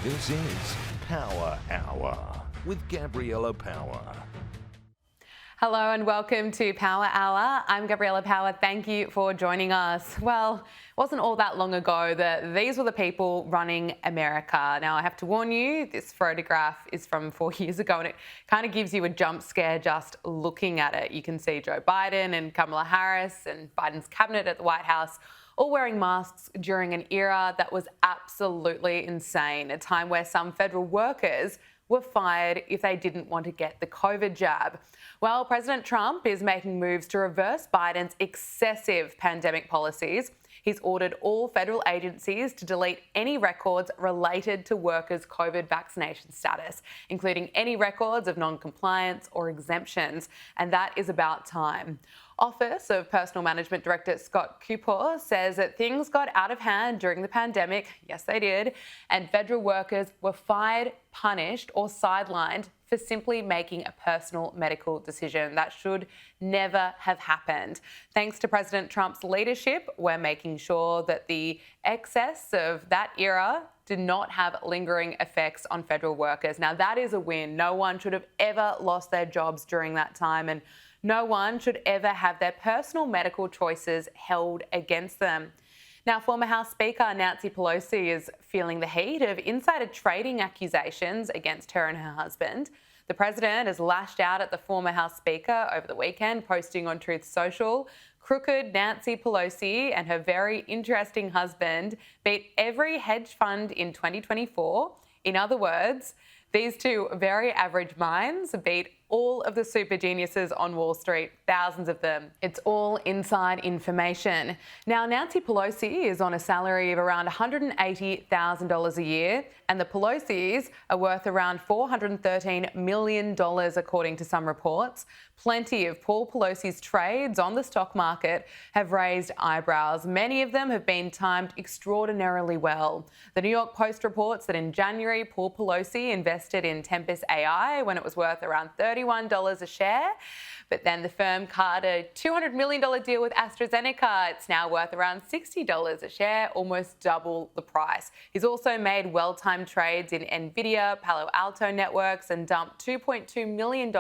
This is Power Hour with Gabriella Power. Hello and welcome to Power Hour. I'm Gabriella Power. Thank you for joining us. Well, it wasn't all that long ago that these were the people running America. Now, I have to warn you, this photograph is from 4 years ago and it kind of gives you a jump scare just looking at it. You can see Joe Biden and Kamala Harris and Biden's cabinet at the White House all wearing masks during an era that was absolutely insane, a time where some federal workers were fired if they didn't want to get the COVID jab. Well, President Trump is making moves to reverse Biden's excessive pandemic policies. He's ordered all federal agencies to delete any records related to workers' COVID vaccination status, including any records of non-compliance or exemptions, and that is about time. Office of Personal Management Director Scott Cooper says that things got out of hand during the pandemic, yes they did, and federal workers were fired, punished or sidelined for simply making a personal medical decision. That should never have happened. Thanks to President Trump's leadership, we're making sure that the excess of that era did not have lingering effects on federal workers. Now that is a win. No one should have ever lost their jobs during that time, and no one should ever have their personal medical choices held against them. Now, former House Speaker Nancy Pelosi is feeling the heat of insider trading accusations against her and her husband. The president has lashed out at the former House Speaker over the weekend, posting on Truth Social, "Crooked Nancy Pelosi and her very interesting husband beat every hedge fund in 2024. In other words, these two very average minds beat all of the super geniuses on Wall Street, thousands of them. It's all inside information." Now, Nancy Pelosi is on a salary of around $180,000 a year, and the Pelosi's are worth around $413 million, according to some reports. Plenty of Paul Pelosi's trades on the stock market have raised eyebrows. Many of them have been timed extraordinarily well. The New York Post reports that in January, Paul Pelosi invested in Tempest AI when it was worth around $31 a share. But then the firm cut a $200 million deal with AstraZeneca. It's now worth around $60 a share, almost double the price. He's also made well-timed trades in Nvidia, Palo Alto Networks, and dumped $2.2 million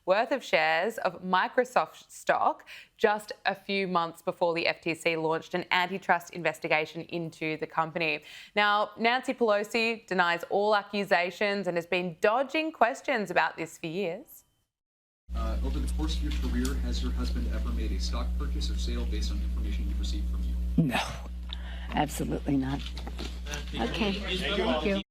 worth of shares of Microsoft stock just a few months before the FTC launched an antitrust investigation into the company. Now, Nancy Pelosi denies all accusations and has been dodging questions about this for years. Over the course of your career, has your husband ever made a stock purchase or sale based on information he received from you? No, absolutely not. Okay, thank you.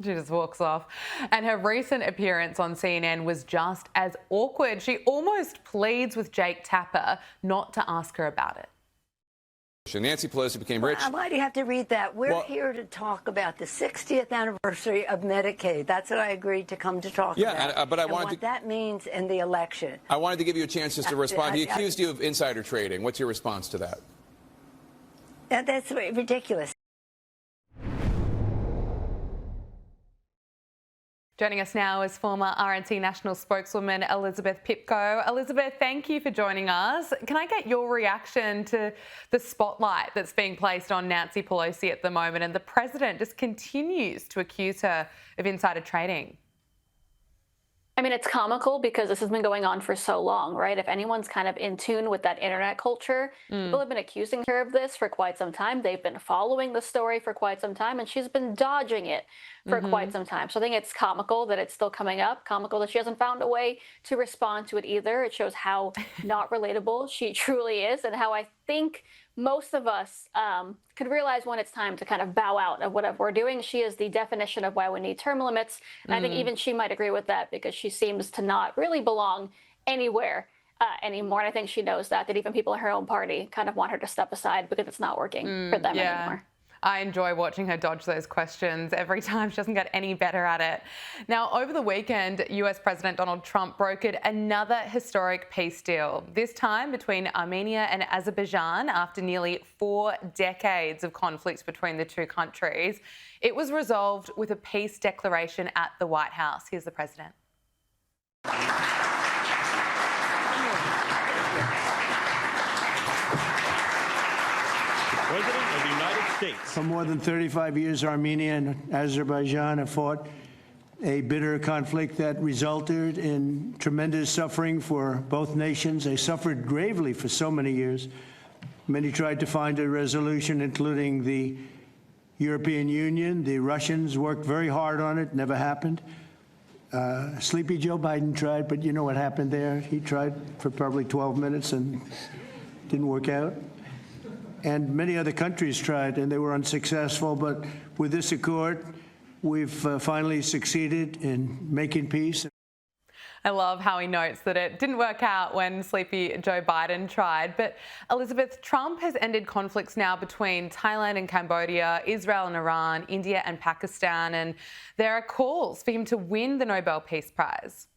She just walks off. And her recent appearance on CNN was just as awkward. She almost pleads with Jake Tapper not to ask her about it. Nancy Pelosi became rich. Why do you have to read that? We're here to talk about the 60th anniversary of Medicaid. That's what I agreed to come to talk about. Yeah, but I wanted what that means in the election. I wanted to give you a chance just to respond. He accused you of insider trading. What's your response to that? That's ridiculous. Joining us now is former RNC National Spokeswoman Elizabeth Pipko. Elizabeth, thank you for joining us. Can I get your reaction to the spotlight that's being placed on Nancy Pelosi at the moment, and the president just continues to accuse her of insider trading? I mean, it's comical because this has been going on for so long, right? If anyone's kind of in tune with that internet culture, people have been accusing her of this for quite some time. They've been following the story for quite some time, and she's been dodging it for quite some time. So I think it's comical that it's still coming up, comical that she hasn't found a way to respond to it either. It shows how not relatable she truly is, and how I think most of us could realize when it's time to kind of bow out of whatever we're doing. She is the definition of why we need term limits. And I think even she might agree with that, because she seems to not really belong anywhere anymore. And I think she knows that even people in her own party kind of want her to step aside because it's not working for them anymore. I enjoy watching her dodge those questions every time. She doesn't get any better at it. Now, over the weekend, US President Donald Trump brokered another historic peace deal, this time between Armenia and Azerbaijan after nearly 4 decades of conflicts between the two countries. It was resolved with a peace declaration at the White House. Here's the president. President of the United States States. For more than 35 years, Armenia and Azerbaijan have fought a bitter conflict that resulted in tremendous suffering for both nations. They suffered gravely for so many years. Many tried to find a resolution, including the European Union. The Russians worked very hard on it, never happened. Sleepy Joe Biden tried, but you know what happened there. He tried for probably 12 minutes and didn't work out. And many other countries tried, and they were unsuccessful. But with this accord, we've finally succeeded in making peace. I love how he notes that it didn't work out when sleepy Joe Biden tried. But Elizabeth, Trump has ended conflicts now between Thailand and Cambodia, Israel and Iran, India and Pakistan, and there are calls for him to win the Nobel Peace Prize.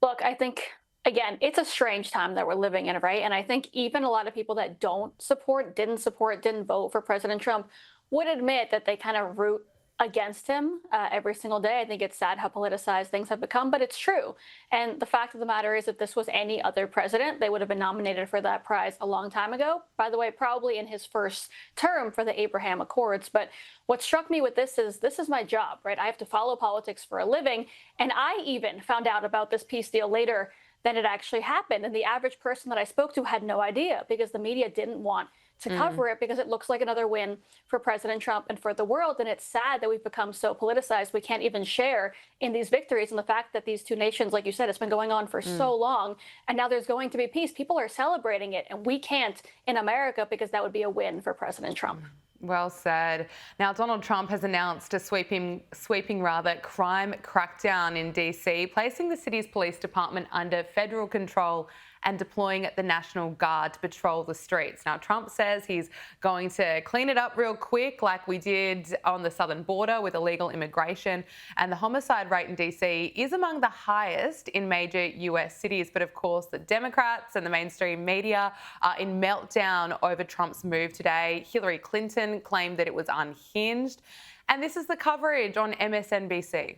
Look, I think, again, it's a strange time that we're living in, right? And I think even a lot of people that didn't vote for President Trump would admit that they kind of root against him every single day. I think it's sad how politicized things have become, but it's true. And the fact of the matter is, if this was any other president, they would have been nominated for that prize a long time ago. By the way, probably in his first term for the Abraham Accords. But what struck me with this is my job, right? I have to follow politics for a living. And I even found out about this peace deal later than it actually happened. And the average person that I spoke to had no idea because the media didn't want to cover it because it looks like another win for President Trump and for the world. And it's sad that we've become so politicized. We can't even share in these victories. And the fact that these two nations, like you said, it's been going on for so long. And now there's going to be peace. People are celebrating it. And we can't in America because that would be a win for President Trump. Well said. Now, Donald Trump has announced a sweeping crime crackdown in DC, placing the city's police department under federal control and deploying the National Guard to patrol the streets. Now, Trump says he's going to clean it up real quick like we did on the southern border with illegal immigration. And the homicide rate in DC is among the highest in major US cities. But of course, the Democrats and the mainstream media are in meltdown over Trump's move today. Hillary Clinton claimed that it was unhinged. And this is the coverage on MSNBC.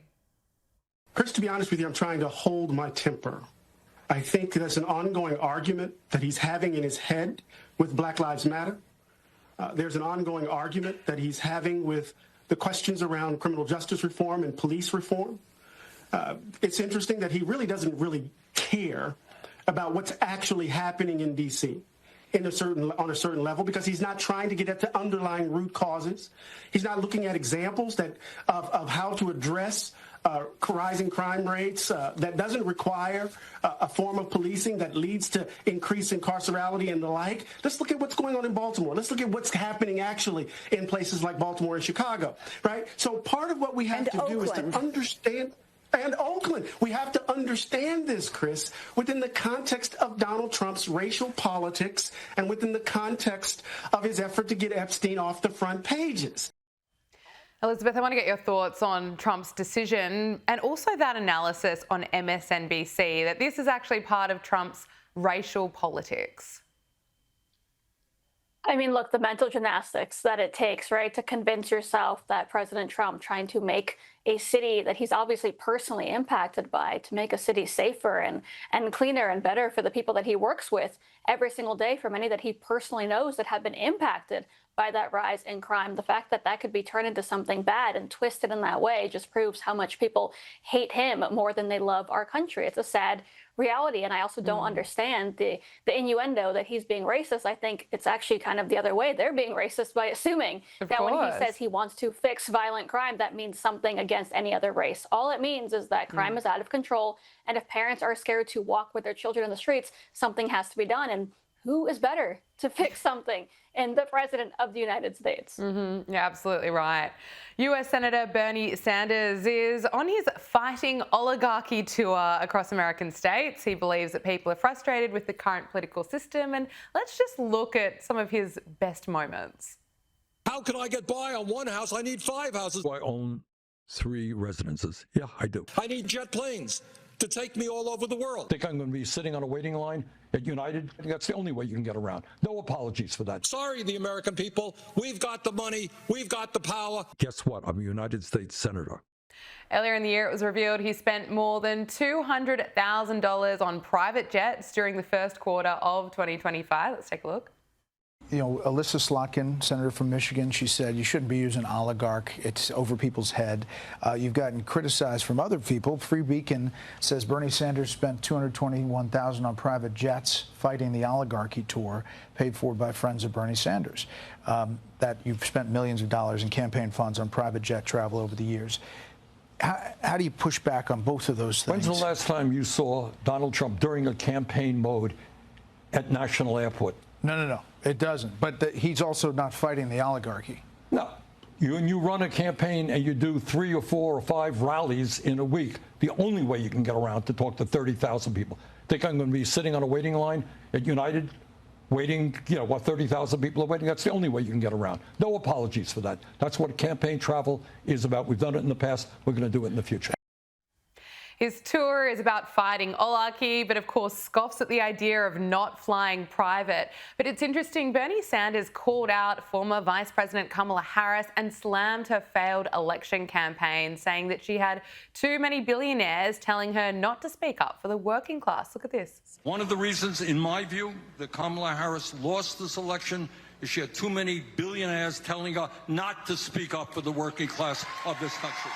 Chris, to be honest with you, I'm trying to hold my temper. I think there's an ongoing argument that he's having in his head with Black Lives Matter. There's an ongoing argument that he's having with the questions around criminal justice reform and police reform. It's interesting that he really doesn't really care about what's actually happening in D.C. on a certain level, because he's not trying to get at the underlying root causes. He's not looking at examples of how to address rising crime rates that doesn't require a form of policing that leads to increased incarcerality and the like. Let's look at what's going on in Baltimore. Let's look at what's happening actually in places like Baltimore and Chicago, right? So part of what we have to do is to understand. And Oakland. We have to understand this, Chris, within the context of Donald Trump's racial politics and within the context of his effort to get Epstein off the front pages. Elizabeth, I want to get your thoughts on Trump's decision and also that analysis on MSNBC that this is actually part of Trump's racial politics. I mean, look, the mental gymnastics that it takes, right, to convince yourself that President Trump trying to make a city that he's obviously personally impacted by, to make a city safer and cleaner and better for the people that he works with every single day, for many that he personally knows that have been impacted by that rise in crime. The fact that that could be turned into something bad and twisted in that way just proves how much people hate him more than they love our country. It's a sad reality. And I also don't understand the innuendo that he's being racist. I think it's actually kind of the other way. They're being racist by assuming that when he says he wants to fix violent crime, that means something against any other race. All it means is that crime is out of control. And if parents are scared to walk with their children in the streets, something has to be done. And who is better to fix something and the President of the United States? Yeah, absolutely right. US Senator Bernie Sanders is on his fighting oligarchy tour across American states. He believes that people are frustrated with the current political system. And let's just look at some of his best moments. How can I get by on one house? I need 5 houses. I own 3 residences. Yeah, I do. I need jet planes to take me all over the world. Think I'm going to be sitting on a waiting line at United? That's the only way you can get around. No apologies for that. Sorry, the American people. We've got the money. We've got the power. Guess what? I'm a United States Senator. Earlier in the year, it was revealed he spent more than $200,000 on private jets during the first quarter of 2025. Let's take a look. Alyssa Slotkin, senator from Michigan, she said you shouldn't be using oligarch. It's over people's head. You've gotten criticized from other people. Free Beacon says Bernie Sanders spent $221,000 on private jets fighting the oligarchy tour, paid for by friends of Bernie Sanders. That you've spent millions of dollars in campaign funds on private jet travel over the years. How do you push back on both of those things? When's the last time you saw Donald Trump during a campaign mode at National Airport? No, it doesn't. But he's also not fighting the oligarchy. No. You run a campaign and you do 3 or 4 or 5 rallies in a week. The only way you can get around to talk to 30,000 people. Think I'm going to be sitting on a waiting line at United, waiting, 30,000 people are waiting? That's the only way you can get around. No apologies for that. That's what campaign travel is about. We've done it in the past. We're going to do it in the future. His tour is about fighting oligarchy, but of course scoffs at the idea of not flying private. But it's interesting, Bernie Sanders called out former Vice President Kamala Harris and slammed her failed election campaign, saying that she had too many billionaires telling her not to speak up for the working class. Look at this. One of the reasons, in my view, that Kamala Harris lost this election is she had too many billionaires telling her not to speak up for the working class of this country.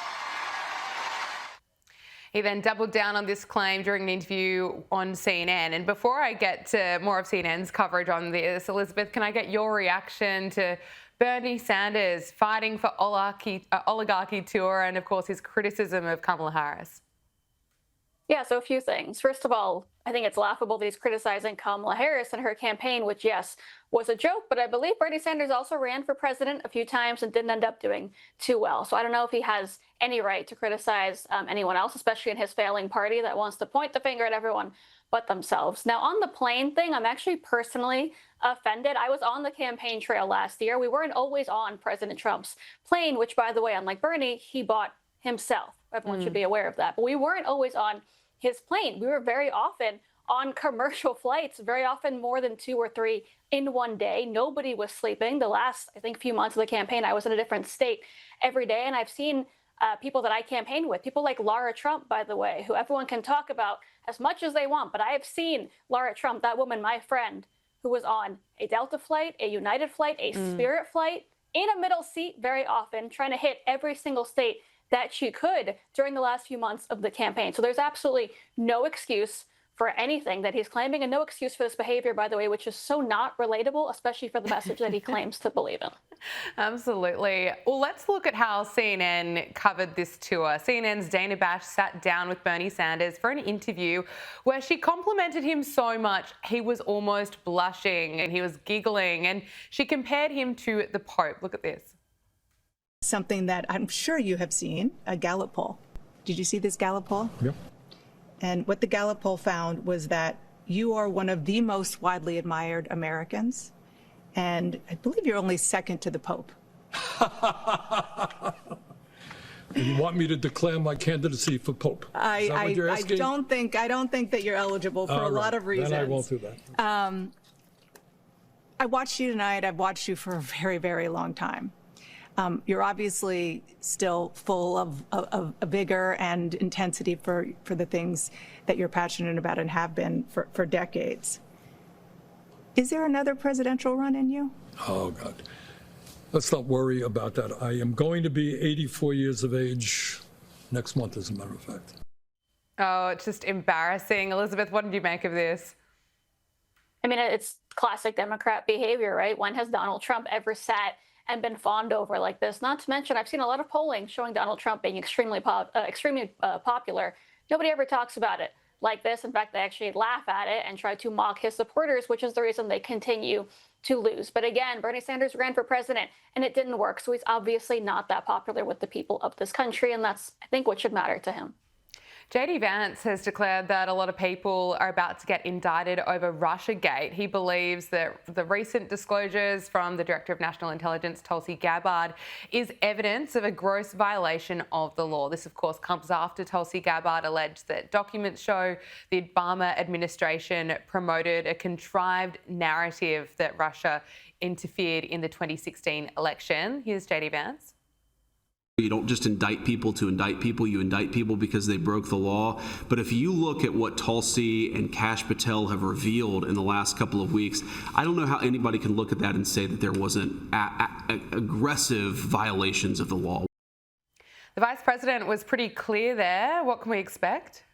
He then doubled down on this claim during an interview on CNN. And before I get to more of CNN's coverage on this, Elizabeth, can I get your reaction to Bernie Sanders fighting for oligarchy tour and, of course, his criticism of Kamala Harris? Yeah, so a few things. First of all, I think it's laughable that he's criticizing Kamala Harris and her campaign, which, yes, was a joke. But I believe Bernie Sanders also ran for president a few times and didn't end up doing too well. So I don't know if he has any right to criticize anyone else, especially in his failing party that wants to point the finger at everyone but themselves. Now, on the plane thing, I'm actually personally offended. I was on the campaign trail last year. We weren't always on President Trump's plane, which, by the way, unlike Bernie, he bought himself. Everyone should be aware of that. But we weren't always on his plane. We were very often on commercial flights, very often more than 2 or 3 in one day. Nobody was sleeping. The last, I think, few months of the campaign, I was in a different state every day. And I've seen people that I campaigned with, people like Laura Trump, by the way, who everyone can talk about as much as they want. But I have seen Laura Trump, that woman, my friend, who was on a Delta flight, a United flight, a Spirit flight, in a middle seat very often, trying to hit every single state that she could during the last few months of the campaign. So there's absolutely no excuse for anything that he's claiming, and no excuse for this behavior, by the way, which is so not relatable, especially for the message that he claims to believe in. Absolutely. Well, let's look at how CNN covered this tour. CNN's Dana Bash sat down with Bernie Sanders for an interview where she complimented him so much he was almost blushing and he was giggling, and she compared him to the Pope. Look at this. Something that I'm sure you have seen, a Gallup poll. Did you see this Gallup poll? Yeah. And what the Gallup poll found was that you are one of the most widely admired Americans, and I believe you're only second to the Pope. You want me to declare my candidacy for Pope? I don't think that you're eligible for a lot of reasons. Then I won't do that. I watched you tonight. I've watched you for a very, very long time. You're obviously still full of vigor and intensity for the things that you're passionate about and have been for decades. Is there another presidential run in you? Oh, God. Let's not worry about that. I am going to be 84 years of age next month, as a matter of fact. Oh, it's just embarrassing. Elizabeth, what did you make of this? I mean, it's classic Democrat behavior, right? When has Donald Trump ever sat and been fawned over like this? Not to mention, I've seen a lot of polling showing Donald Trump being extremely popular. Nobody ever talks about it like this. In fact, they actually laugh at it and try to mock his supporters, which is the reason they continue to lose. But again, Bernie Sanders ran for president and it didn't work. So he's obviously not that popular with the people of this country. And that's, I think, what should matter to him. JD Vance has declared that a lot of people are about to get indicted over Russiagate. He believes that the recent disclosures from the Director of National Intelligence, Tulsi Gabbard, is evidence of a gross violation of the law. This, of course, comes after Tulsi Gabbard alleged that documents show the Obama administration promoted a contrived narrative that Russia interfered in the 2016 election. Here's JD Vance. You don't just indict people to indict people. You indict people because they broke the law. But if you look at what Tulsi and Kash Patel have revealed in the last couple of weeks, I don't know how anybody can look at that and say that there wasn't aggressive violations of the law. The Vice President was pretty clear there. What can we expect?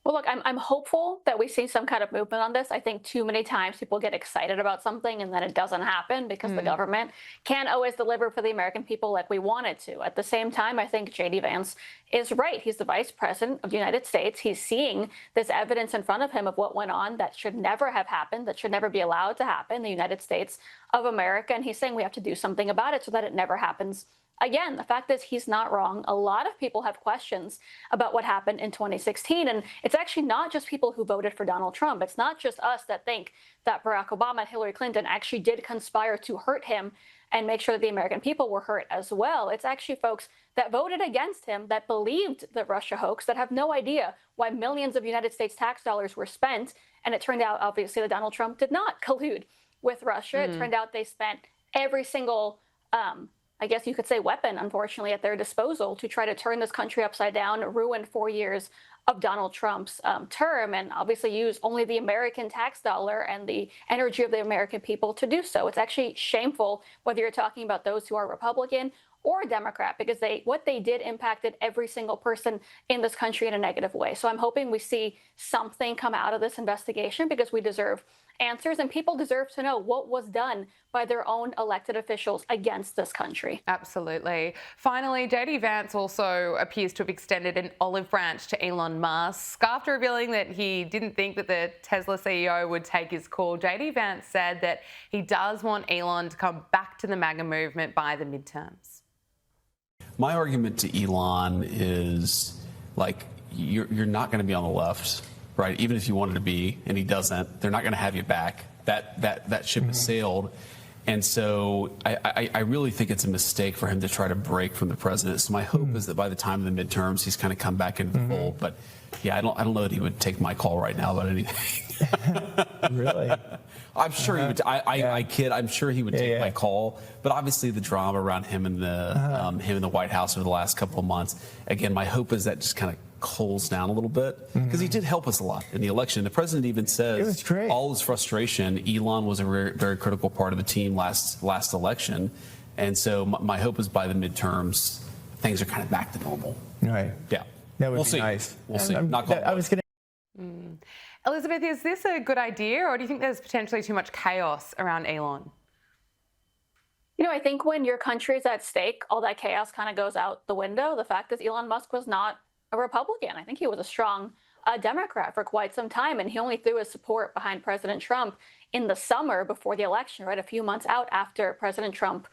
Well, look, I'm hopeful that we see some kind of movement on this. I think too many times people get excited about something and then it doesn't happen because the government can't always deliver for the American people like we want it to. At the same time, I think J.D. Vance is right. He's the Vice President of the United States. He's seeing this evidence in front of him of what went on that should never have happened, that should never be allowed to happen in the United States of America. And he's saying we have to do something about it so that it never happens again. The fact is he's not wrong. A lot of people have questions about what happened in 2016. And it's actually not just people who voted for Donald Trump. It's not just us that think that Barack Obama and Hillary Clinton actually did conspire to hurt him and make sure that the American people were hurt as well. It's actually folks that voted against him, that believed the Russia hoax, that have no idea why millions of United States tax dollars were spent. And it turned out, obviously, that Donald Trump did not collude with Russia. It turned out they spent every single I guess you could say weapon, unfortunately, at their disposal to try to turn this country upside down, ruin 4 years of Donald Trump's term, and obviously use only the American tax dollar and the energy of the American people to do so. It's actually shameful whether you're talking about those who are Republican or Democrat, because what they did impacted every single person in this country in a negative way. So I'm hoping we see something come out of this investigation, because we deserve answers and people deserve to know what was done by their own elected officials against this country. Absolutely. Finally, J.D. Vance also appears to have extended an olive branch to Elon Musk. After revealing that he didn't think that the Tesla CEO would take his call, J.D. Vance said that he does want Elon to come back to the MAGA movement by the midterms. My argument to Elon is, like, you're not going to be on the left, right? Even if you wanted to be, and he doesn't, they're not going to have you back. That ship has sailed. And so I really think it's a mistake for him to try to break from the president. So my hope is that by the time of the midterms, he's kind of come back into the fold. But yeah, I don't know that he would take my call right now about anything. Really? I'm sure he would. I kid. I'm sure he would take my call. But obviously, the drama around him and the White House over the last couple of months. Again, my hope is that just kind of cools down a little bit, because he did help us a lot in the election. The president even says all his frustration, Elon was a very, very critical part of the team last election. And so my hope is by the midterms, things are kind of back to normal. Right. Yeah. That would we'll be see. nice. We'll see. I was going to. Elizabeth, is this a good idea, or do you think there's potentially too much chaos around Elon? You know, I think when your country is at stake, all that chaos kind of goes out the window. The fact is Elon Musk was not a Republican. I think he was a strong Democrat for quite some time, and he only threw his support behind President Trump in the summer before the election, right? A few months out after President Trump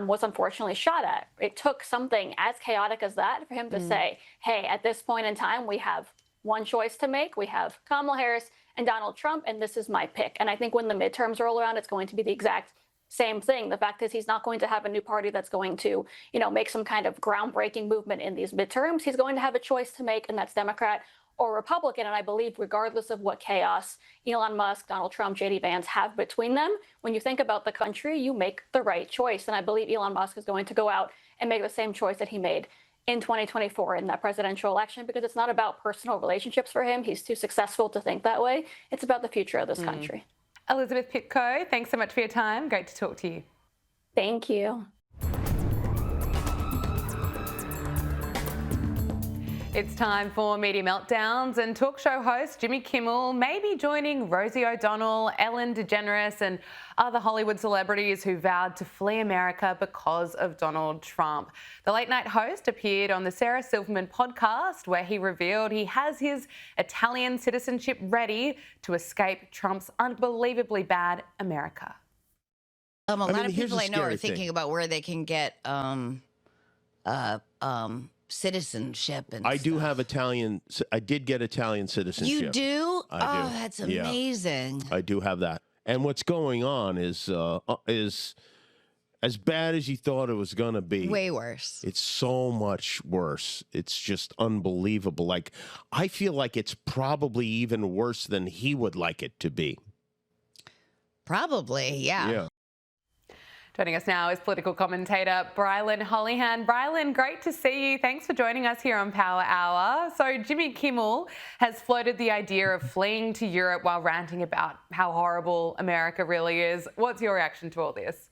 was unfortunately shot at. It took something as chaotic as that for him to say, hey, at this point in time, we have one choice to make. We have Kamala Harris and Donald Trump, and this is my pick. And I think when the midterms roll around, it's going to be the exact same thing. The fact is he's not going to have a new party that's going to, make some kind of groundbreaking movement in these midterms. He's going to have a choice to make, and that's Democrat or Republican. And I believe regardless of what chaos Elon Musk, Donald Trump, J.D. Vance have between them, when you think about the country, you make the right choice. And I believe Elon Musk is going to go out and make the same choice that he made in 2024 in that presidential election, because it's not about personal relationships for him. He's too successful to think that way. It's about the future of this country. Elizabeth Pitko, thanks so much for your time. Great to talk to you. Thank you. It's time for Media Meltdowns, and talk show host Jimmy Kimmel may be joining Rosie O'Donnell, Ellen DeGeneres and other Hollywood celebrities who vowed to flee America because of Donald Trump. The late night host appeared on the Sarah Silverman podcast, where he revealed he has his Italian citizenship ready to escape Trump's unbelievably bad America. A lot of people I know are thinking about where they can get citizenship and I do have Italian. I did get Italian citizenship. You do? I do. Oh, that's amazing. Yeah, I do have that. And what's going on is as bad as you thought it was going to be. Way worse. It's so much worse. It's just unbelievable. Like, I feel like it's probably even worse than he would like it to be. Probably, yeah. Joining us now is political commentator Brylan Hollyhan. Brylan, great to see you. Thanks for joining us here on Power Hour. So Jimmy Kimmel has floated the idea of fleeing to Europe while ranting about how horrible America really is. What's your reaction to all this?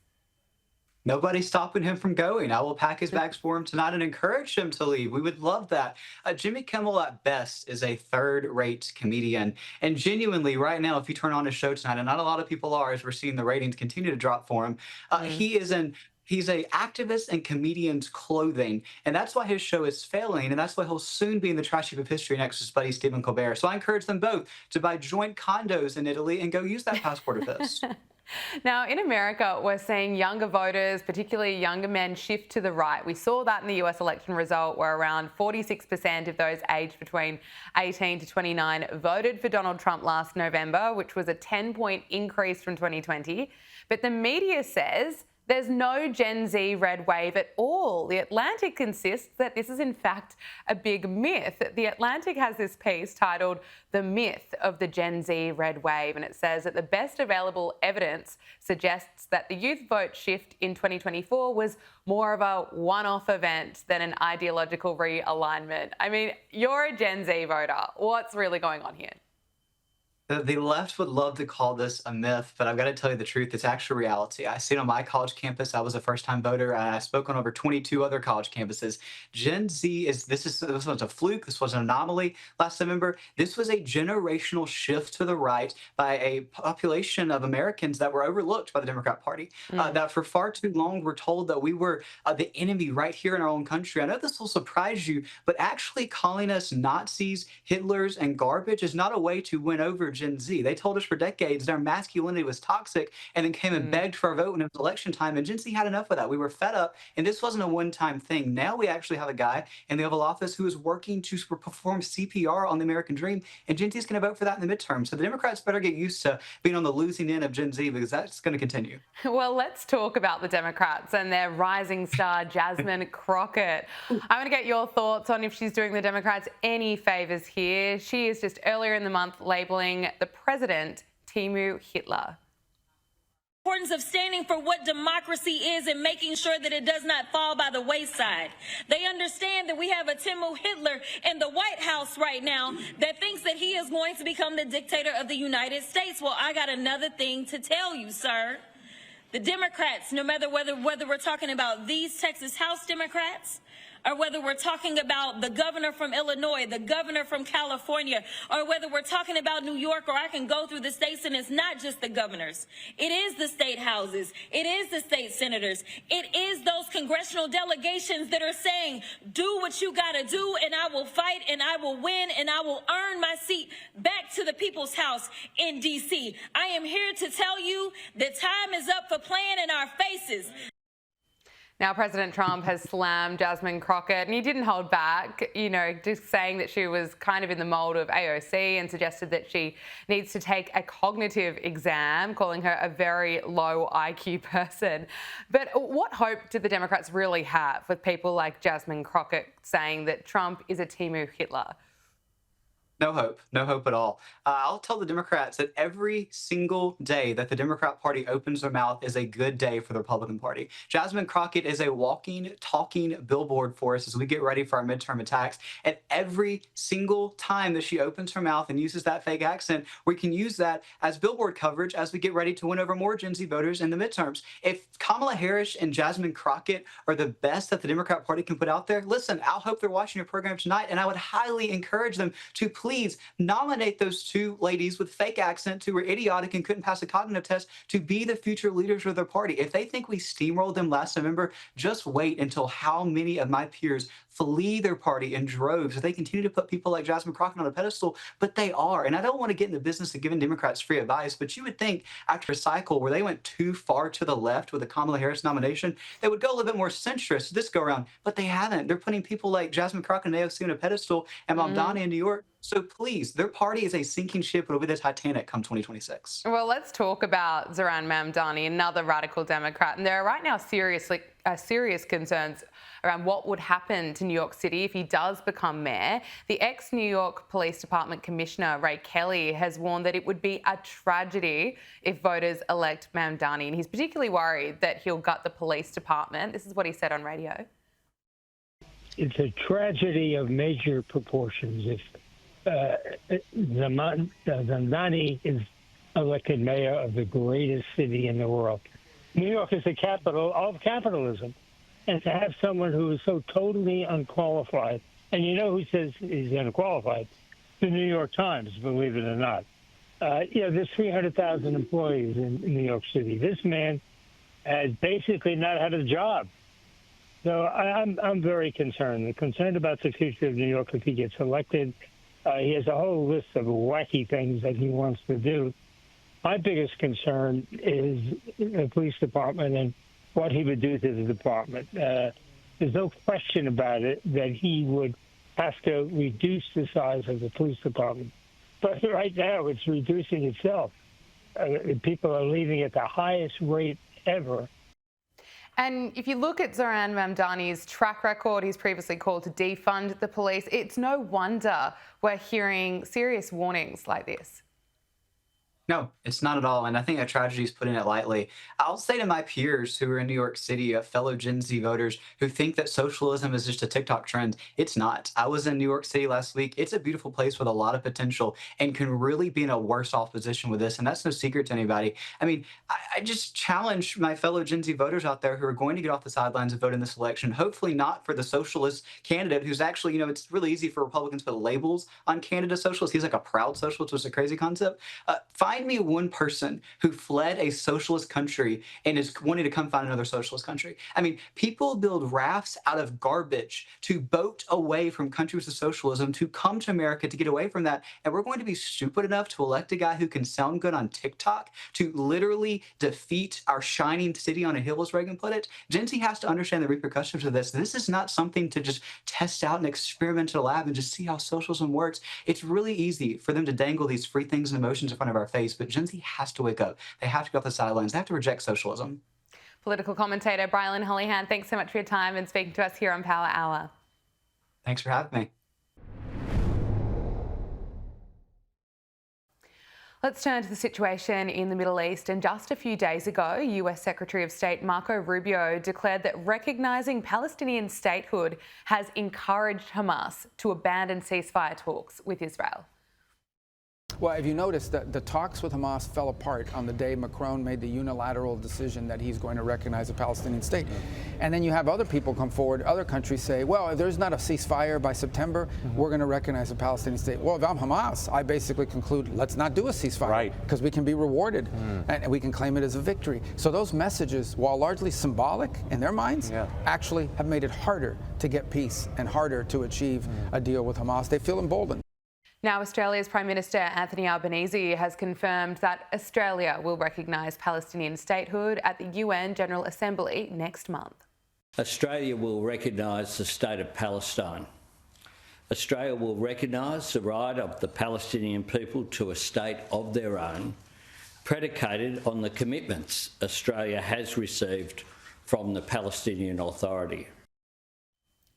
Nobody's stopping him from going. I will pack his bags for him tonight and encourage him to leave. We would love that. Jimmy Kimmel, at best, is a third-rate comedian. And genuinely, right now, if you turn on his show tonight, and not a lot of people are, as we're seeing the ratings continue to drop for him, he's a activist in comedian's clothing, and that's why his show is failing, and that's why he'll soon be in the trash heap of history next to his buddy Stephen Colbert. So I encourage them both to buy joint condos in Italy and go use that passport of his. Now, in America, we're seeing younger voters, particularly younger men, shift to the right. We saw that in the US election result, where around 46% of those aged between 18 to 29 voted for Donald Trump last November, which was a 10-point increase from 2020. But the media says there's no Gen Z red wave at all. The Atlantic insists that this is in fact a big myth. The Atlantic has this piece titled "The Myth of the Gen Z Red Wave," and it says that the best available evidence suggests that the youth vote shift in 2024 was more of a one-off event than an ideological realignment. I mean, you're a Gen Z voter. What's really going on here? The left would love to call this a myth, but I've got to tell you the truth. It's actual reality. I see it on my college campus. I was a first-time voter, and I spoke on over 22 other college campuses. Gen Z this was a fluke. This was an anomaly last November. This was a generational shift to the right by a population of Americans that were overlooked by the Democrat Party. That for far too long were told that we were the enemy right here in our own country. I know this will surprise you, but actually calling us Nazis, Hitlers, and garbage is not a way to win over Gen Z. They told us for decades their masculinity was toxic and then came and begged for our vote when it was election time. And Gen Z had enough of that. We were fed up. And this wasn't a one-time thing. Now we actually have a guy in the Oval Office who is working to perform CPR on the American dream. And Gen Z is going to vote for that in the midterm. So the Democrats better get used to being on the losing end of Gen Z, because that's going to continue. Well, let's talk about the Democrats and their rising star, Jasmine Crockett. I want to get your thoughts on if she's doing the Democrats any favors here. She is just earlier in the month labeling the president Timu Hitler. Importance of standing for what democracy is and making sure that it does not fall by the wayside. They understand that we have a Timu Hitler in the White House right now that thinks that he is going to become the dictator of the United States. Well, I got another thing to tell you, sir. The Democrats, no matter whether we're talking about these Texas House Democrats, or whether we're talking about the governor from Illinois, the governor from California, or whether we're talking about New York, or I can go through the states, and it's not just the governors. It is the state houses. It is the state senators. It is those congressional delegations that are saying, do what you got to do, and I will fight, and I will win, and I will earn my seat back to the people's house in D.C. I am here to tell you that time is up for playing in our faces. Now, President Trump has slammed Jasmine Crockett, and he didn't hold back, just saying that she was kind of in the mold of AOC and suggested that she needs to take a cognitive exam, calling her a very low IQ person. But what hope do the Democrats really have with people like Jasmine Crockett saying that Trump is a Timu Hitler? No hope. No hope at all. I'll tell the Democrats that every single day that the Democrat Party opens their mouth is a good day for the Republican Party. Jasmine Crockett is a walking, talking billboard for us as we get ready for our midterm attacks. And every single time that she opens her mouth and uses that fake accent, we can use that as billboard coverage as we get ready to win over more Gen Z voters in the midterms. If Kamala Harris and Jasmine Crockett are the best that the Democrat Party can put out there, listen, I'll hope they're watching your program tonight, and I would highly encourage them to please nominate those two ladies with fake accents who were idiotic and couldn't pass a cognitive test to be the future leaders of their party. If they think we steamrolled them last November, just wait until how many of my peers flee their party in droves. They continue to put people like Jasmine Crockett on a pedestal, but they are. And I don't want to get in the business of giving Democrats free advice, but you would think after a cycle where they went too far to the left with the Kamala Harris nomination, they would go a little bit more centrist this go around, but they haven't. They're putting people like Jasmine Crockett and AOC on a pedestal and Mamdani in New York So please, their party is a sinking ship. It'll be the Titanic come 2026. Well, let's talk about Zoran Mamdani, another radical Democrat. And there are right now serious concerns around what would happen to New York City if he does become mayor. The ex-New York Police Department Commissioner, Ray Kelly, has warned that it would be a tragedy if voters elect Mamdani. And he's particularly worried that he'll gut the police department. This is what he said on radio. It's a tragedy of major proportions if Mamdani is elected mayor of the greatest city in the world. New York is the capital of capitalism. And to have someone who is so totally unqualified, and you know who says he's unqualified? The New York Times, believe it or not. There's 300,000 employees in New York City. This man has basically not had a job. So I'm very concerned. I'm concerned about the future of New York if he gets elected. He has a whole list of wacky things that he wants to do. My biggest concern is the police department and what he would do to the department. There's no question about it that he would have to reduce the size of the police department. But right now, it's reducing itself. People are leaving at the highest rate ever. And if you look at Zoran Mamdani's track record, he's previously called to defund the police. It's no wonder we're hearing serious warnings like this. No, it's not at all. And I think that tragedy is putting it lightly. I'll say to my peers who are in New York City, fellow Gen Z voters who think that socialism is just a TikTok trend, it's not. I was in New York City last week. It's a beautiful place with a lot of potential and can really be in a worse off position with this. And that's no secret to anybody. I mean, I just challenge my fellow Gen Z voters out there who are going to get off the sidelines and vote in this election, hopefully not for the socialist candidate who's actually, it's really easy for Republicans to put labels on candidate socialist. He's like a proud socialist, which is a crazy concept. Find me one person who fled a socialist country and is wanting to come find another socialist country. I mean, people build rafts out of garbage to boat away from countries of socialism to come to America to get away from that. And we're going to be stupid enough to elect a guy who can sound good on TikTok to literally defeat our shining city on a hill, as Reagan put it. Gen Z has to understand the repercussions of this. This is not something to just test out and experiment in a lab and just see how socialism works. It's really easy for them to dangle these free things and emotions in front of our face, but Gen Z has to wake up. They have to go off the sidelines. They have to reject socialism. Political commentator Brylan Hollyhan, thanks so much for your time and speaking to us here on Power Hour. Thanks for having me. Let's turn to the situation in the Middle East. And just a few days ago, US Secretary of State Marco Rubio declared that recognising Palestinian statehood has encouraged Hamas to abandon ceasefire talks with Israel. Well, if you notice, the talks with Hamas fell apart on the day Macron made the unilateral decision that he's going to recognize a Palestinian state. And then you have other people come forward, other countries say, well, if there's not a ceasefire by September, we're going to recognize a Palestinian state. Well, if I'm Hamas, I basically conclude, let's not do a ceasefire, because we can be rewarded and we can claim it as a victory. So those messages, while largely symbolic in their minds, actually have made it harder to get peace and harder to achieve a deal with Hamas. They feel emboldened. Now, Australia's Prime Minister Anthony Albanese has confirmed that Australia will recognise Palestinian statehood at the UN General Assembly next month. Australia will recognise the state of Palestine. Australia will recognise the right of the Palestinian people to a state of their own, predicated on the commitments Australia has received from the Palestinian Authority.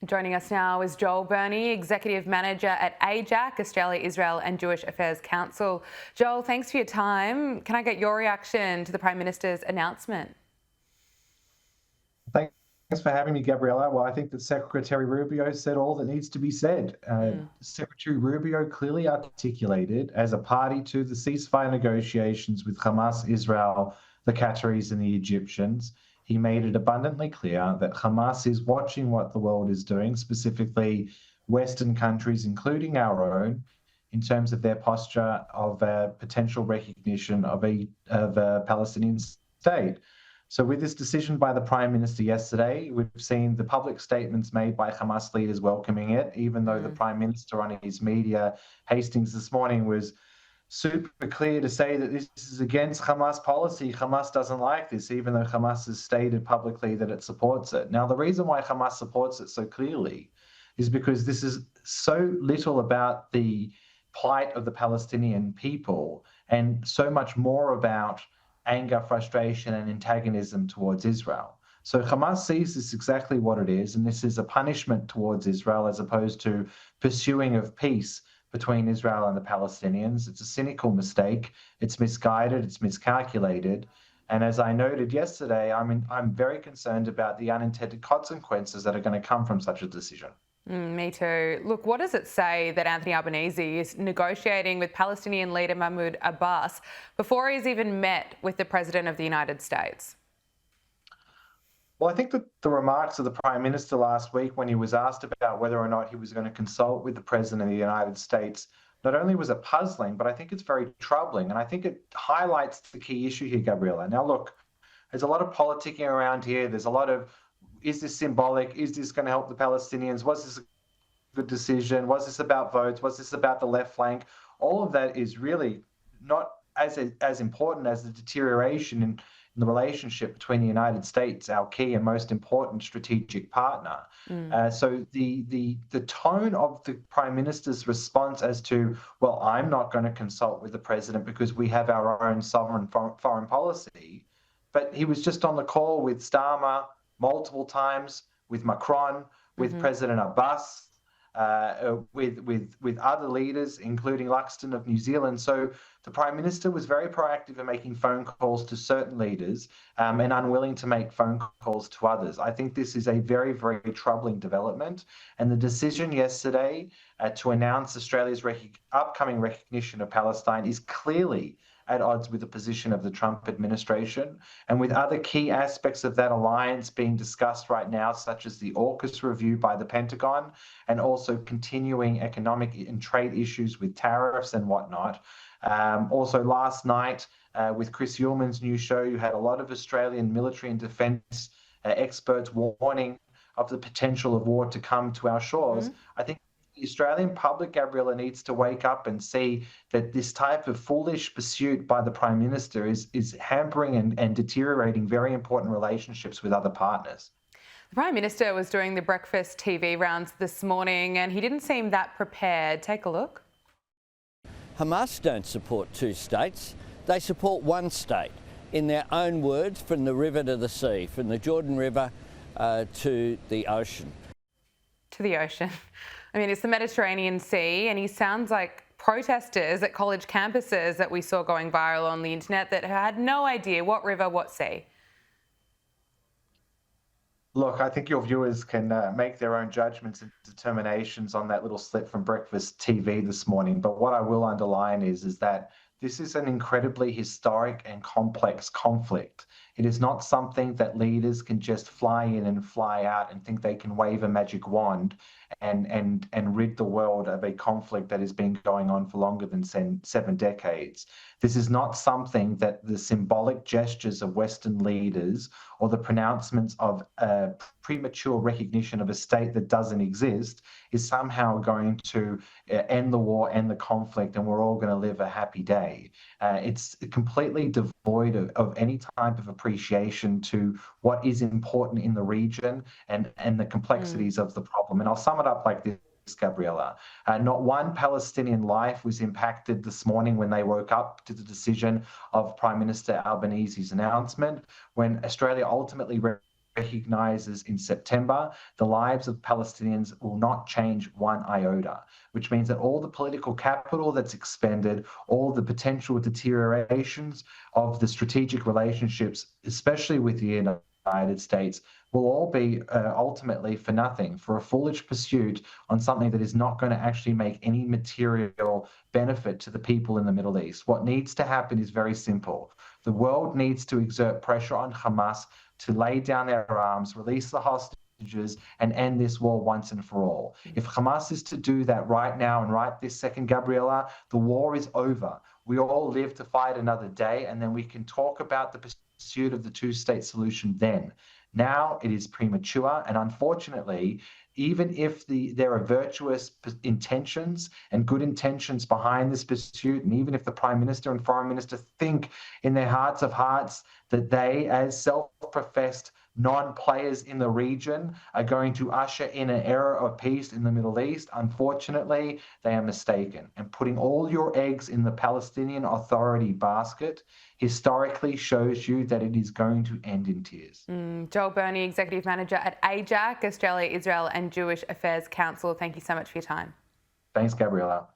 Joining us now is Joel Burney, Executive Manager at AJAC, Australia, Israel and Jewish Affairs Council. Joel, thanks for your time. Can I get your reaction to the Prime Minister's announcement? Thanks for having me, Gabriella. Well, I think that Secretary Rubio said all that needs to be said. Secretary Rubio clearly articulated, as a party to the ceasefire negotiations with Hamas, Israel, the Qataris and the Egyptians, he made it abundantly clear that Hamas is watching what the world is doing, specifically Western countries, including our own, in terms of their posture of potential recognition of a Palestinian state. So with this decision by the Prime Minister yesterday, we've seen the public statements made by Hamas leaders welcoming it, even though the Prime Minister on his media hastings this morning was super clear to say that this is against Hamas policy. Hamas doesn't like this, even though Hamas has stated publicly that it supports it. Now, the reason why Hamas supports it so clearly is because this is so little about the plight of the Palestinian people and so much more about anger, frustration, and antagonism towards Israel. So Hamas sees this exactly what it is, and this is a punishment towards Israel as opposed to pursuing of peace between Israel and the Palestinians. It's a cynical mistake. It's misguided. It's miscalculated. And as I noted yesterday, I'm very concerned about the unintended consequences that are going to come from such a decision. Me too. Look, what does it say that Anthony Albanese is negotiating with Palestinian leader Mahmoud Abbas before he's even met with the President of the United States? Well, I think that the remarks of the Prime Minister last week when he was asked about whether or not he was going to consult with the President of the United States, not only was it puzzling, but I think it's very troubling. And I think it highlights the key issue here, Gabriella. Now, look, there's a lot of politicking around here. There's a lot of, is this symbolic? Is this going to help the Palestinians? Was this a good decision? Was this about votes? Was this about the left flank? All of that is really not as important as the deterioration in the relationship between the United States, our key and most important strategic partner. So the tone of the Prime Minister's response as to, well, I'm not going to consult with the President because we have our own sovereign foreign policy, but he was just on the call with Starmer multiple times, with Macron, with President Abbas, with other leaders, including Luxton of New Zealand. So the Prime Minister was very proactive in making phone calls to certain leaders and unwilling to make phone calls to others. I think this is a very, very troubling development. And the decision yesterday to announce Australia's upcoming recognition of Palestine is clearly at odds with the position of the Trump administration, and with other key aspects of that alliance being discussed right now, such as the AUKUS review by the Pentagon, and also continuing economic and trade issues with tariffs and whatnot. Also last night, with Chris Uhlmann's new show, you had a lot of Australian military and defence experts warning of the potential of war to come to our shores. I think the Australian public, Gabriella, needs to wake up and see that this type of foolish pursuit by the Prime Minister is hampering and deteriorating very important relationships with other partners. The Prime Minister was doing the breakfast TV rounds this morning and he didn't seem that prepared. Take a look. Hamas don't support two states. They support one state. In their own words, from the river to the sea, from the Jordan River to the ocean. To the ocean. I mean, it's the Mediterranean Sea, and he sounds like protesters at college campuses that we saw going viral on the internet that had no idea what river, what sea. Look, I think your viewers can make their own judgments and determinations on that little slip from breakfast TV this morning. But what I will underline is that this is an incredibly historic and complex conflict. It is not something that leaders can just fly in and fly out and think they can wave a magic wand and rid the world of a conflict that has been going on for longer than 7 decades. This is not something that the symbolic gestures of Western leaders or the pronouncements of premature recognition of a state that doesn't exist is somehow going to end the war, end the conflict, and we're all going to live a happy day. It's completely devoid of any type of appreciation to what is important in the region and the complexities of the problem. And I'll sum it up like this, Gabriella. Not one Palestinian life was impacted this morning when they woke up to the decision of Prime Minister Albanese's announcement. When Australia ultimately recognizes in September, the lives of Palestinians will not change one iota, which means that all the political capital that's expended, all the potential deteriorations of the strategic relationships, especially with the United States, will all be ultimately for nothing, for a foolish pursuit on something that is not going to actually make any material benefit to the people in the Middle East. What needs to happen is very simple. The world needs to exert pressure on Hamas to lay down their arms, release the hostages, and end this war once and for all. If Hamas is to do that right now and right this second, Gabriella, the war is over. We all live to fight another day, and then we can talk about the pursuit of the two-state solution then. Now it is premature, and unfortunately, even if there are virtuous intentions and good intentions behind this pursuit, and even if the Prime Minister and Foreign Minister think in their hearts of hearts that they, as self-professed non-players in the region are going to usher in an era of peace in the Middle East. Unfortunately, they are mistaken. And putting all your eggs in the Palestinian Authority basket historically shows you that it is going to end in tears. Joel Burney, Executive Manager at AJAC, Australia, Israel and Jewish Affairs Council. Thank you so much for your time. Thanks, Gabriella.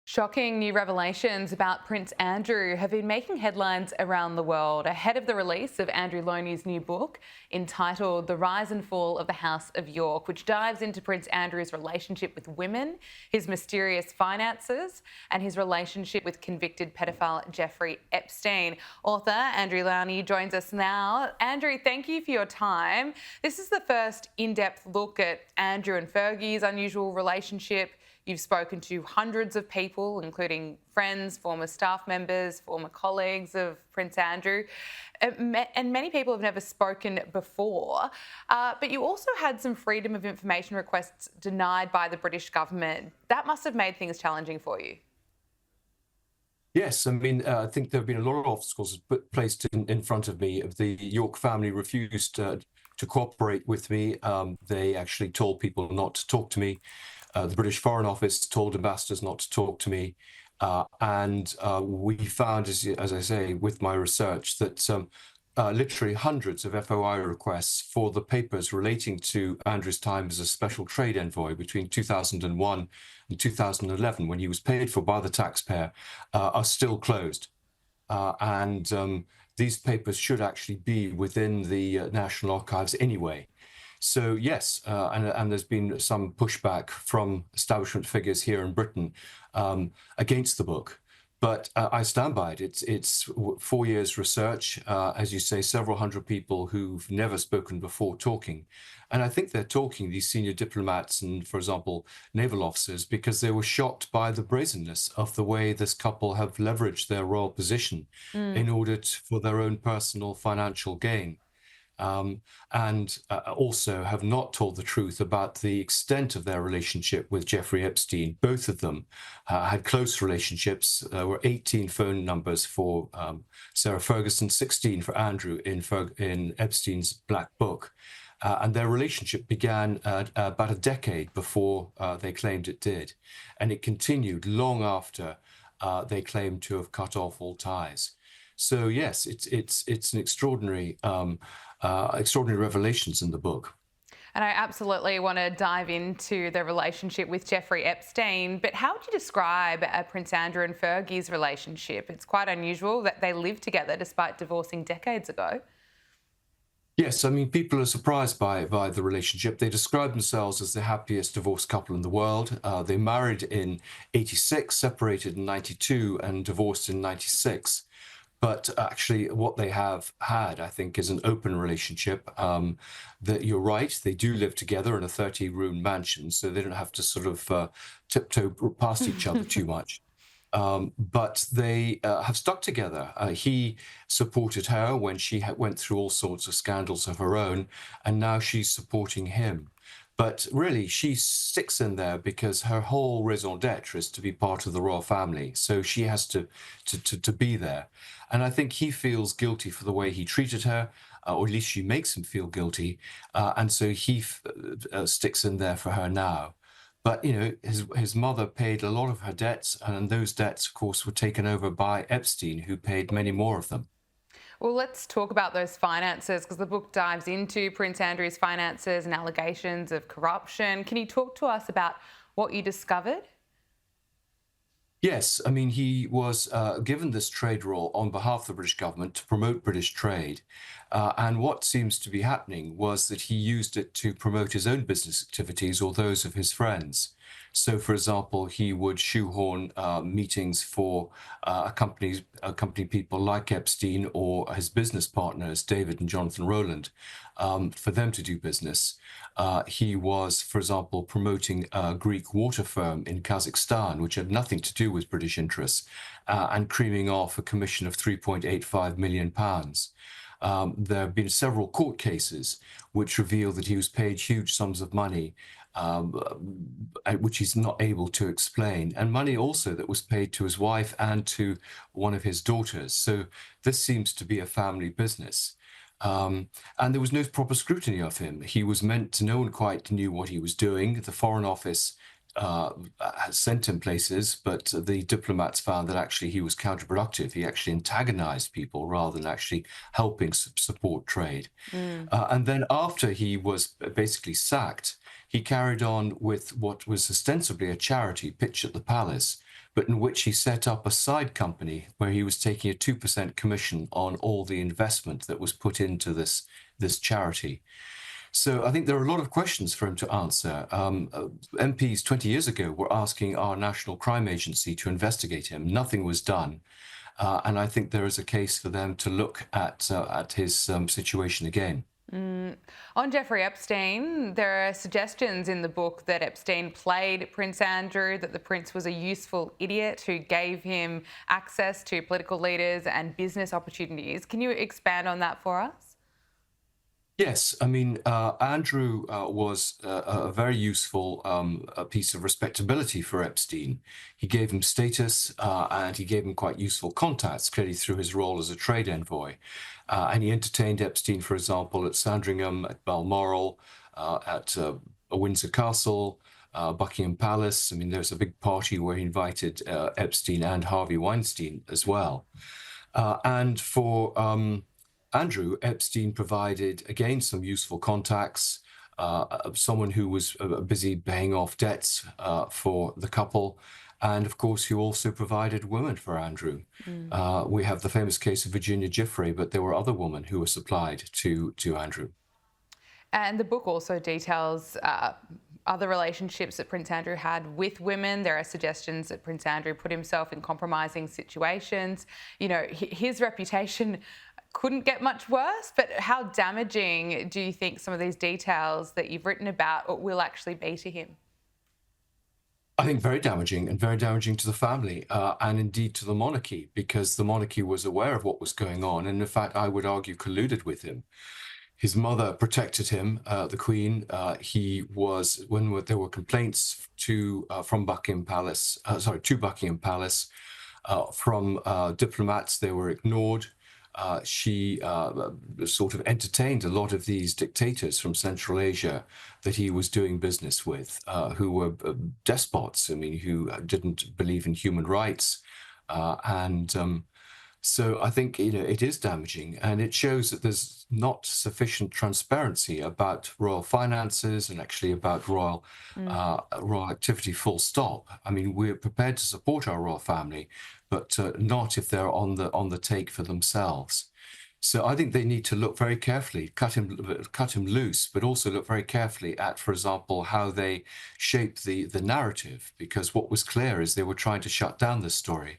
Shocking new revelations about Prince Andrew have been making headlines around the world ahead of the release of Andrew Loney's new book entitled The Rise and Fall of the House of York, which dives into Prince Andrew's relationship with women, his mysterious finances, and his relationship with convicted pedophile Jeffrey Epstein. Author Andrew Loney joins us now. Andrew, thank you for your time. This is the first in-depth look at Andrew and Fergie's unusual relationship. You've spoken to hundreds of people, including friends, former staff members, former colleagues of Prince Andrew, and many people have never spoken before. But you also had some freedom of information requests denied by the British government. That must have made things challenging for you. Yes, I mean, I think there have been a lot of obstacles placed in front of me. The York family refused to cooperate with me. They actually told people not to talk to me. The British Foreign Office told ambassadors not to talk to me. And we found, as I say, with my research, that literally hundreds of FOI requests for the papers relating to Andrew's time as a special trade envoy between 2001 and 2011, when he was paid for by the taxpayer, are still closed. These papers should actually be within the National Archives anyway. So yes, and there's been some pushback from establishment figures here in Britain against the book. But I stand by it. It's 4 years research, as you say, several hundred people who've never spoken before talking. And I think they're talking, these senior diplomats and, for example, naval officers, because they were shocked by the brazenness of the way this couple have leveraged their royal position in order for their own personal financial gain. And also have not told the truth about the extent of their relationship with Jeffrey Epstein. Both of them had close relationships. There were 18 phone numbers for Sarah Ferguson, 16 for Andrew in Epstein's Black Book. And their relationship began about a decade before they claimed it did. And it continued long after they claimed to have cut off all ties. So yes, it's an extraordinary extraordinary revelations in the book. And I absolutely want to dive into the relationship with Jeffrey Epstein, but how would you describe Prince Andrew and Fergie's relationship? It's quite unusual that they live together despite divorcing decades ago. Yes, I mean, people are surprised by the relationship. They describe themselves as the happiest divorced couple in the world. They married in '86, separated in '92, and divorced in '96. But actually, what they have had, I think, is an open relationship. That you're right, they do live together in a 30-room mansion, so they don't have to sort of tiptoe past each other too much. But they have stuck together. He supported her when she went through all sorts of scandals of her own, and now she's supporting him. But really, she sticks in there because her whole raison d'etre is to be part of the royal family. So she has to be there. And I think he feels guilty for the way he treated her, or at least she makes him feel guilty. And so he sticks in there for her now. But, you know, his mother paid a lot of her debts, and those debts, of course, were taken over by Epstein, who paid many more of them. Well, let's talk about those finances, because the book dives into Prince Andrew's finances and allegations of corruption. Can you talk to us about what you discovered? Yes, I mean, he was given this trade role on behalf of the British government to promote British trade. And what seems to be happening was that he used it to promote his own business activities or those of his friends. So, for example, he would shoehorn meetings for accompany people like Epstein or his business partners, David and Jonathan Rowland, for them to do business. He was, for example, promoting a Greek water firm in Kazakhstan, which had nothing to do with British interests, and creaming off a commission of £3.85 million. There have been several court cases which reveal that he was paid huge sums of money which he's not able to explain, and money also that was paid to his wife and to one of his daughters. So this seems to be a family business. And there was no proper scrutiny of him. He was no one quite knew what he was doing. The Foreign Office has sent him places, but the diplomats found that actually he was counterproductive. He actually antagonized people rather than actually helping support trade. And then after he was basically sacked, he carried on with what was ostensibly a charity, Pitch at the Palace, but in which he set up a side company where he was taking a 2% commission on all the investment that was put into this charity. So I think there are a lot of questions for him to answer. MPs 20 years ago were asking our National Crime Agency to investigate him. Nothing was done. And I think there is a case for them to look at his situation again. On Jeffrey Epstein, there are suggestions in the book that Epstein played Prince Andrew, that the prince was a useful idiot who gave him access to political leaders and business opportunities. Can you expand on that for us? Yes, I mean, Andrew was a very useful piece of respectability for Epstein. He gave him status and he gave him quite useful contacts, clearly through his role as a trade envoy. And he entertained Epstein, for example, at Sandringham, at Balmoral, at Windsor Castle, Buckingham Palace. I mean, there's a big party where he invited Epstein and Harvey Weinstein as well. And for Andrew, Epstein provided, again, some useful contacts, someone who was busy paying off debts for the couple, and of course, he also provided women for Andrew. We have the famous case of Virginia Giuffre, but there were other women who were supplied to Andrew. And the book also details other relationships that Prince Andrew had with women. There are suggestions that Prince Andrew put himself in compromising situations. You know, his reputation couldn't get much worse, but how damaging do you think some of these details that you've written about will actually be to him? I think very damaging, and very damaging to the family and indeed to the monarchy, because the monarchy was aware of what was going on, and in fact, I would argue, colluded with him. His mother protected him, the Queen. He was, when there were complaints from Buckingham Palace, to Buckingham Palace from diplomats, they were ignored. She sort of entertained a lot of these dictators from Central Asia that he was doing business with, who were despots, I mean, who didn't believe in human rights. So I think, you know, it is damaging, and it shows that there's not sufficient transparency about royal finances and actually about royal activity, full stop. I mean, we're prepared to support our royal family, but not if they're on the take for themselves. So I think they need to look very carefully, cut him loose, but also look very carefully at, for example, how they shape the narrative, because what was clear is they were trying to shut down this story.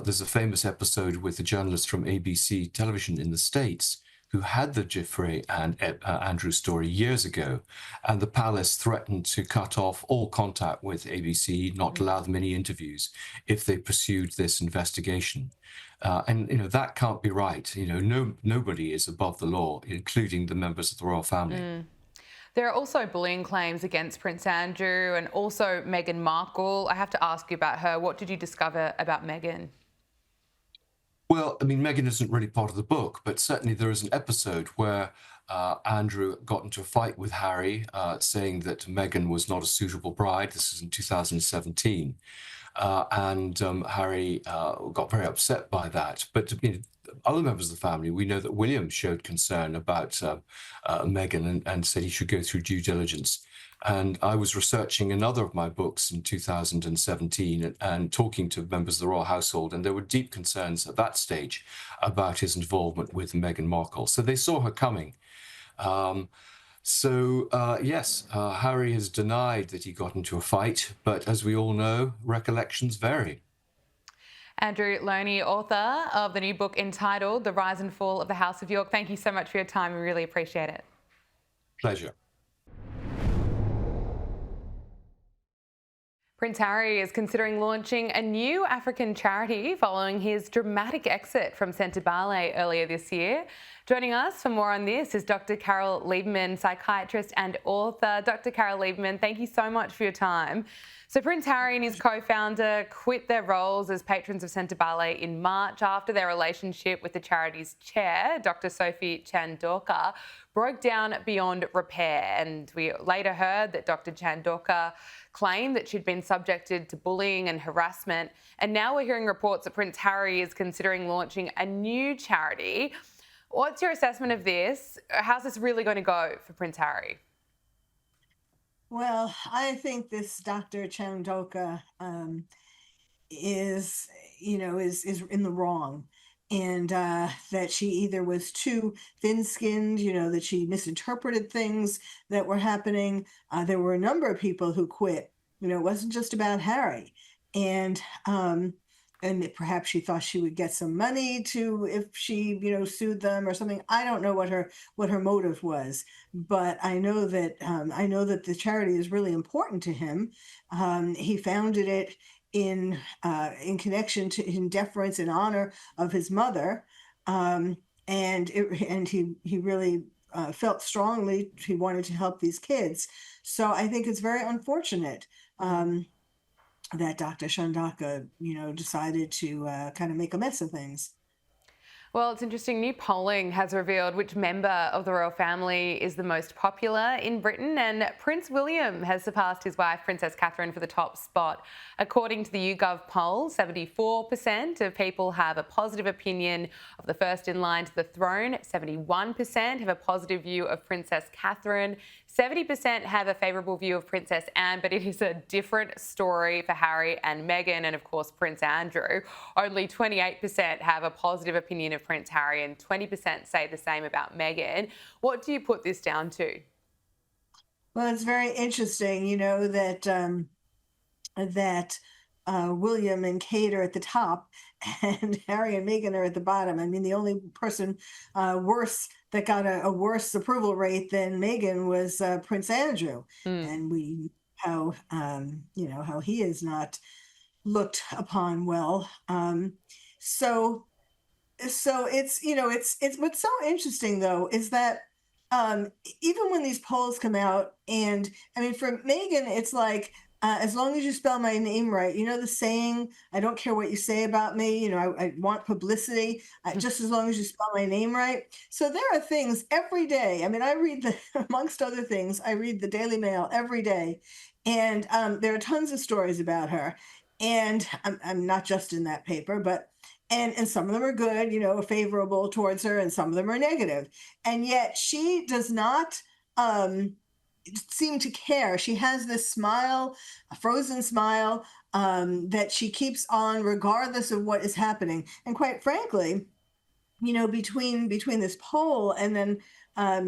There's a famous episode with a journalist from ABC television in the States who had the Giuffre and Andrew story years ago, and the palace threatened to cut off all contact with ABC, not allow them any interviews if they pursued this investigation. And you know, that can't be right. You know, nobody is above the law, including the members of the royal family. There are also bullying claims against Prince Andrew and also Meghan Markle. I have to ask you about her. What did you discover about Meghan? Well, I mean, Meghan isn't really part of the book, but certainly there is an episode where Andrew got into a fight with Harry, saying that Meghan was not a suitable bride. This was in 2017. And Harry got very upset by that. But you know, other members of the family, we know that William showed concern about Meghan and said he should go through due diligence. And I was researching another of my books in 2017 and talking to members of the royal household, and there were deep concerns at that stage about his involvement with Meghan Markle. So they saw her coming. Yes, Harry has denied that he got into a fight, but as we all know, recollections vary. Andrew Loney, author of the new book entitled The Rise and Fall of the House of York. Thank you so much for your time. We really appreciate it. Pleasure. Prince Harry is considering launching a new African charity following his dramatic exit from Centre Ballet earlier this year. Joining us for more on this is Dr. Carol Lieberman, psychiatrist and author. Dr. Carol Lieberman, thank you so much for your time. So Prince Harry and his co-founder quit their roles as patrons of Centre Ballet in March after their relationship with the charity's chair, Dr. Sophie Chandorka, broke down beyond repair. And we later heard that Dr. Chandorka claimed that she'd been subjected to bullying and harassment. And now we're hearing reports that Prince Harry is considering launching a new charity. What's your assessment of this? How's this really going to go for Prince Harry? Well, I think this Dr. Chandorka is in the wrong, and that she either was too thin-skinned, that she misinterpreted things that were happening. There were a number of people who quit. It wasn't just about Harry, and perhaps she thought she would get some money if she sued them or something. I don't know what her motive was, but I know that the charity is really important to him. He founded it in connection to, in deference and honor of his mother, and he really felt strongly he wanted to help these kids. So I think it's very unfortunate that Dr. Chandorka, decided to kind of make a mess of things. Well, it's interesting. New polling has revealed which member of the royal family is the most popular in Britain, and Prince William has surpassed his wife, Princess Catherine, for the top spot. According to the YouGov poll, 74% of people have a positive opinion of the first in line to the throne, 71% have a positive view of Princess Catherine, 70% have a favourable view of Princess Anne, but it is a different story for Harry and Meghan and, of course, Prince Andrew. Only 28% have a positive opinion of Prince Harry and 20% say the same about Meghan. What do you put this down to? Well, it's very interesting, that William and Kate are at the top and Harry and Meghan are at the bottom. I mean, the only person that got a worse approval rate than Meghan was Prince Andrew. And we how he is not looked upon well. So it's what's so interesting though is that even when these polls come out, and I mean, for Meghan, it's like, as long as you spell my name right, the saying, I don't care what you say about me, I want publicity, just as long as you spell my name right. So there are things every day. I mean, I read amongst other things, I read the Daily Mail every day, and there are tons of stories about her. And I'm not just in that paper, but and some of them are good, favorable towards her, and some of them are negative. And yet she does not seem to care. She has this smile, a frozen smile, that she keeps on regardless of what is happening. And quite frankly, between this poll and then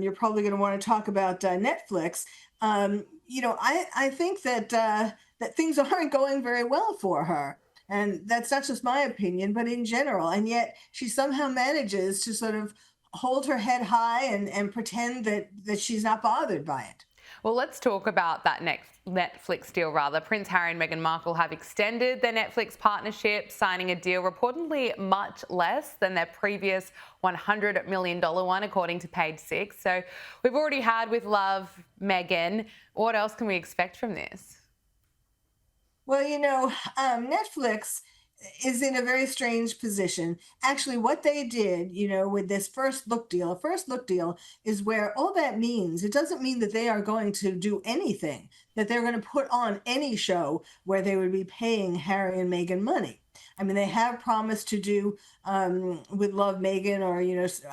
you're probably going to want to talk about Netflix. I think that things aren't going very well for her. And that's not just my opinion, but in general. And yet she somehow manages to sort of hold her head high and pretend that she's not bothered by it. Well, let's talk about that next Netflix deal, rather. Prince Harry and Meghan Markle have extended their Netflix partnership, signing a deal reportedly much less than their previous $100 million one, according to Page Six. So we've already had with Love, Meghan. What else can we expect from this? Well, Netflix is in a very strange position. Actually, what they did, with this first look deal, a first look deal is where all that means, it doesn't mean that they are going to do anything, that they're going to put on any show where they would be paying Harry and Meghan money. I mean, they have promised to do with Love Meghan, or,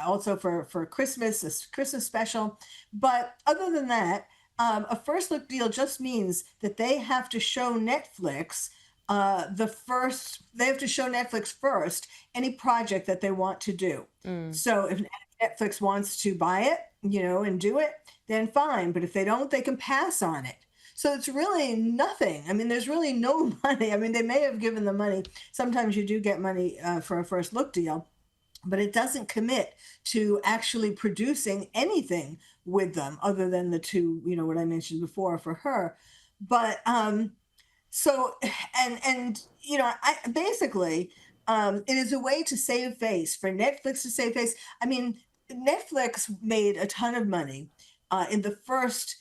also for Christmas, a Christmas special. But other than that, a first look deal just means that they have to show Netflix they have to show Netflix first any project that they want to do. So if Netflix wants to buy it, and do it, then fine. But if they don't, they can pass on it. So it's really nothing. I mean, there's really no money. I mean, they may have given the money. Sometimes you do get money for a first look deal, but it doesn't commit to actually producing anything with them other than the two, what I mentioned before for her. But So, and basically, it is a way to save face, for Netflix to save face. I mean, Netflix made a ton of money in the first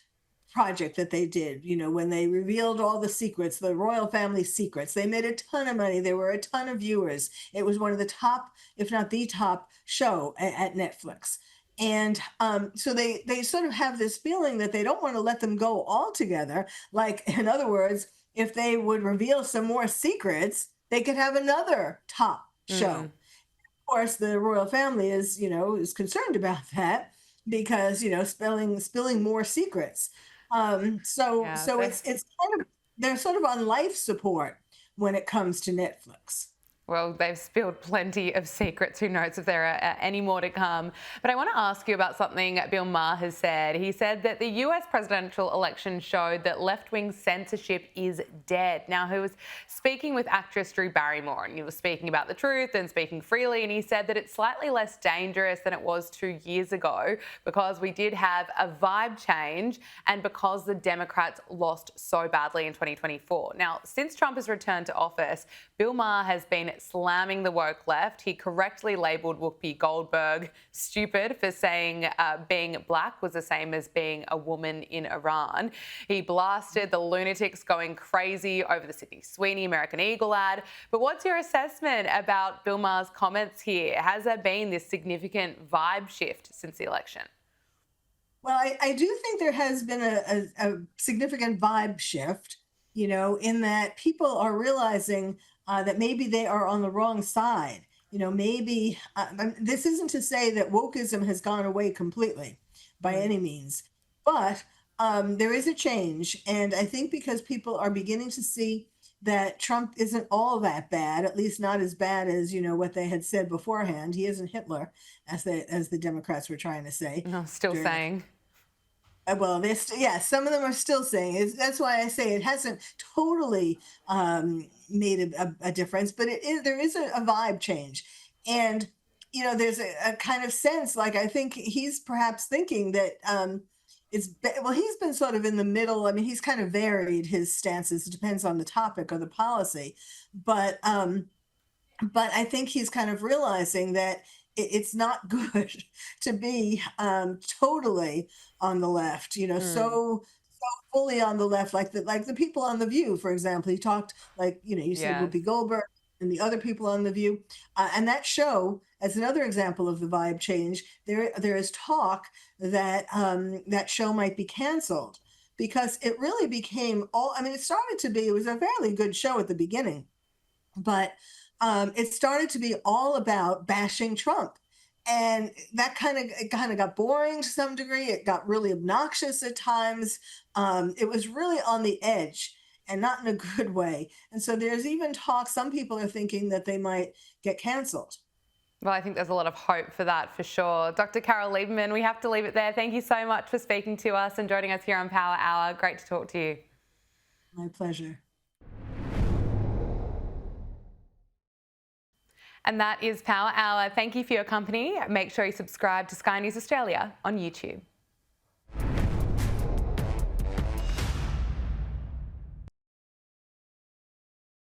project that they did, when they revealed all the secrets, the royal family secrets. They made a ton of money. There were a ton of viewers. It was one of the top, if not the top show at Netflix. And so they sort of have this feeling that they don't want to let them go altogether. Like, in other words, if they would reveal some more secrets, they could have another top show. Of course, the royal family is concerned about that because, spilling more secrets. So it's kind of, they're sort of on life support when it comes to Netflix. Well, they've spilled plenty of secrets. Who knows if there are any more to come. But I want to ask you about something Bill Maher has said. He said that the US presidential election showed that left-wing censorship is dead. Now, he was speaking with actress Drew Barrymore, and he was speaking about the truth and speaking freely, and he said that it's slightly less dangerous than it was 2 years ago because we did have a vibe change and because the Democrats lost so badly in 2024. Now, since Trump has returned to office, Bill Maher has been slamming the woke left. He correctly labelled Whoopi Goldberg stupid for saying being black was the same as being a woman in Iran. He blasted the lunatics going crazy over the Sydney Sweeney American Eagle ad. But what's your assessment about Bill Maher's comments here? Has there been this significant vibe shift since the election? Well, I do think there has been a significant vibe shift, in that people are realizing that maybe they are on the wrong side. Maybe this isn't to say that wokeism has gone away completely by any means, but there is a change. And I think because people are beginning to see that Trump isn't all that bad, at least not as bad as, what they had said beforehand. He isn't Hitler, as the Democrats were trying to say. No, still saying. Well, some of them are still saying. That's why I say it hasn't totally made a difference, but there is a vibe change. And, there's a kind of sense, like, I think he's perhaps thinking that he's been sort of in the middle. I mean, he's kind of varied his stances. It depends on the topic or the policy. But I think he's kind of realizing that it's not good to be totally on the left, so fully on the left, like the people on The View, for example. He talked you said Whoopi Goldberg and the other people on The View. And that show, as another example of the vibe change, there is talk that that show might be canceled because it really became it was a fairly good show at the beginning, but it started to be all about bashing Trump. And that kind of got boring to some degree. It got really obnoxious at times. It was really on the edge and not in a good way. And so there's even talk, some people are thinking that they might get canceled. Well, I think there's a lot of hope for that, for sure. Dr. Carol Lieberman, we have to leave it there. Thank you so much for speaking to us and joining us here on Power Hour. Great to talk to you. My pleasure. And that is Power Hour. Thank you for your company. Make sure you subscribe to Sky News Australia on YouTube.